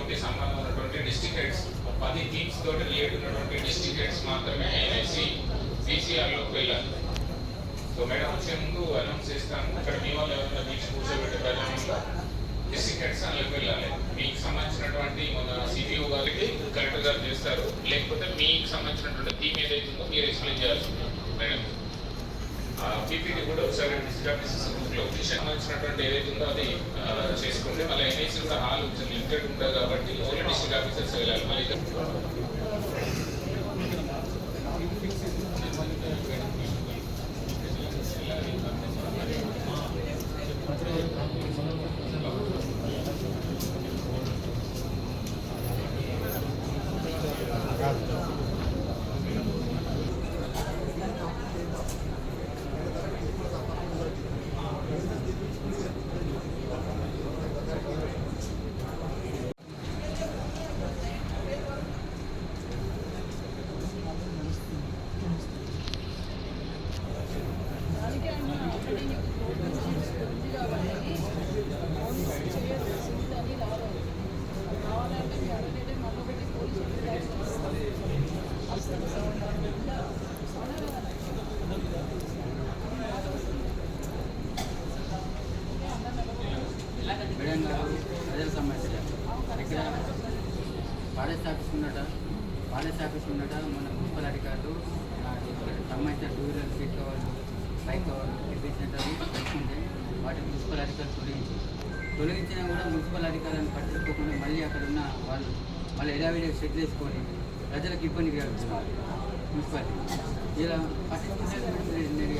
తోటి సంబంధం ఉన్నటువంటి డిస్ట్రిక్ట్ హెడ్స్ 10 టీమ్స్ తోటి రిలేట్ ఉన్నటువంటి డిస్ట్రిక్ట్ హెడ్స్ మాత్రమే ఎన్ఐసి బీసీఆర్లోకి వెళ్ళాలి. సో మేడం వచ్చే ముందు అనౌన్స్ చేస్తాను. ఇక్కడ మీ వాళ్ళు ఎవరైనా బీచ్ కూర్చోబెట్టే ప్రజలు డిస్ట్రిక్ట్ హెడ్స్ అందులోకి వెళ్ళాలి. మీకు సంబంధించినటువంటి మన సిపిఓ గారికి కలెక్టర్ గారు చేస్తారు, లేకపోతే మీకు సంబంధించినటువంటి థీమ్ ఏదైతే ఉందో మీరు ఎక్స్ప్లెయిన్ చేయాల్సి మేడం. పీపీటీ కూడా ఒకసారి డిస్ట్రిక్ట్ ఆఫీసెస్ సంబంధించినటువంటి ఏదైతే ఉందో అది చేసుకుంటే మళ్ళీ ఎన్ఐసి కూడా హాల్ లిమిటెడ్ ఉంటుంది కాబట్టి ఓన్లీ డిస్ట్రిక్ట్ ఆఫీసర్స్ వెళ్ళాలి. మళ్ళీ ప్రజల సమస్య ఇక్కడ ఫారెస్ట్ ఆఫీస్ ఉన్నట మన మున్సిపల్ అధికారులు సంబంధించిన 2 వీలర్ సీట్ కవర్లు బైక్ కవర్లు తెప్పించినట్టు తెలుసుకుంటే వాటిని మున్సిపల్ అధికారులు తొలగించినా కూడా మున్సిపల్ అధికారులను పట్టించుకోకుండా మళ్ళీ అక్కడ ఉన్న వాళ్ళు మళ్ళీ ఎడావిడిగా షెడ్ వేసుకొని ప్రజలకు ఇబ్బంది కలుగుతున్నారు. మున్సిపాలిటీ ఇలా పట్టించుకుంటే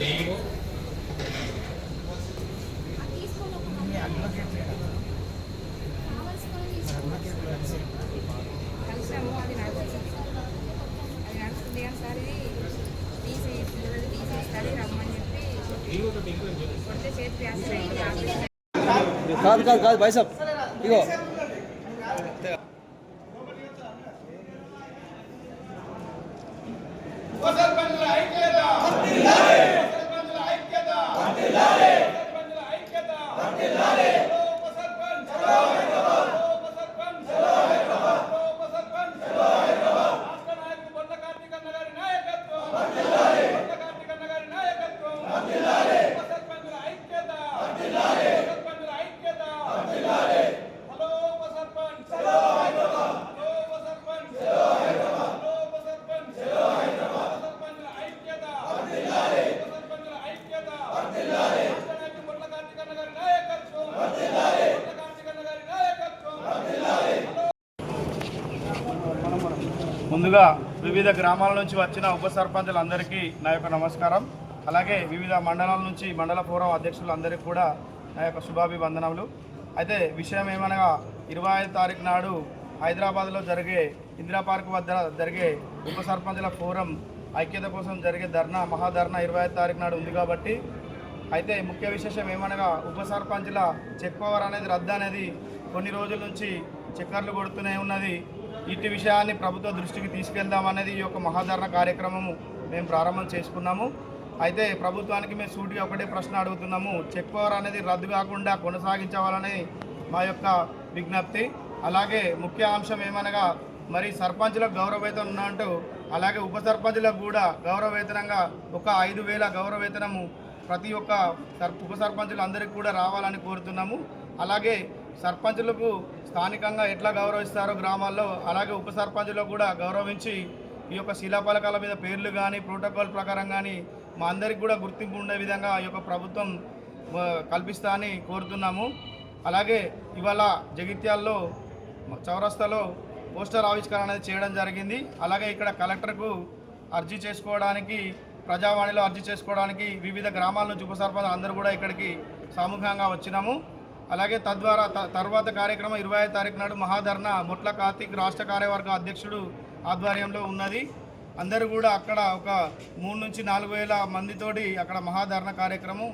టీము కలిసాము. అది నడుస్తుంది కానీ సార్ ఇది తీసి తీసేస్తారు రమ్మని చెప్పి కొడితే చేతి వేస్తే కాదు భాయ్ సాబ్ ఇగో ముందుగా వివిధ గ్రామాల నుంచి వచ్చిన ఉప సర్పంచులందరికీ నా యొక్క నమస్కారం. అలాగే వివిధ మండలాల నుంచి మండల ఫోరం అధ్యక్షులందరికీ కూడా నా యొక్క శుభాభివందనములు. అయితే విషయం ఏమనగా 25 తారీఖు నాడు హైదరాబాద్లో జరిగే ఇందిరా పార్క్ వద్ద జరిగే ఉప సర్పంచుల ఫోరం ఐక్యత కోసం జరిగే మహాధర్నా 25 తారీఖు నాడు ఉంది కాబట్టి అయితే ముఖ్య విశేషం ఏమనగా ఉప సర్పంచుల చెక్ పవర్ అనేది రద్దు అనేది కొన్ని రోజుల నుంచి చక్కర్లు కొడుతూనే ఉన్నది. ఇటు విషయాన్ని ప్రభుత్వ దృష్టికి తీసుకెళ్దామనేది ఈ యొక్క మహాధరణ కార్యక్రమము మేము ప్రారంభం చేసుకున్నాము. అయితే ప్రభుత్వానికి మేము సూటిగా ఒకటే ప్రశ్న అడుగుతున్నాము. చెక్ పవర్ అనేది రద్దు కాకుండా కొనసాగించవాలని మా యొక్క విజ్ఞప్తి. అలాగే ముఖ్య అంశం ఏమనగా మరి సర్పంచులకు గౌరవ వేతనం ఉన్నట్టు అలాగే ఉప సర్పంచులకు కూడా గౌరవ వేతనంగా ఒక 5,000 గౌరవ వేతనము ప్రతి ఒక్క ఉప సర్పంచులు అందరికీ కూడా రావాలని కోరుతున్నాము. అలాగే సర్పంచులకు స్థానికంగా ఎట్లా గౌరవిస్తారో గ్రామాల్లో అలాగే ఉప సర్పంచులకు కూడా గౌరవించి ఈ యొక్క శిలాఫలకాల మీద పేర్లు కానీ ప్రోటోకాల్ ప్రకారం కానీ మా అందరికి కూడా గుర్తింపు ఉండే విధంగా ఈ యొక్క ప్రభుత్వం కల్పిస్తా అని కోరుతున్నాము. అలాగే ఇవాళ జగిత్యాల్లో చౌరస్తాలో పోస్టర్ ఆవిష్కరణ అనేది చేయడం జరిగింది. అలాగే ఇక్కడ కలెక్టర్కు అర్జీ చేసుకోవడానికి ప్రజావాణిలో అర్జీ చేసుకోవడానికి వివిధ గ్రామాల నుంచి ఉప సర్పంచులు అందరూ కూడా ఇక్కడికి సామూహికంగా వచ్చినాము. అలాగే తద్వారా తర్వాత కార్యక్రమం 25 తారీఖు నాడు మహాధర్నా మొట్ల కార్తీక్ రాష్ట్ర కార్యవర్గ అధ్యక్షుడు ఆధ్వర్యంలో ఉన్నది. అందరూ కూడా అక్కడ ఒక 3 నుంచి 4 వేల మందితోటి అక్కడ మహాధర్నా కార్యక్రమం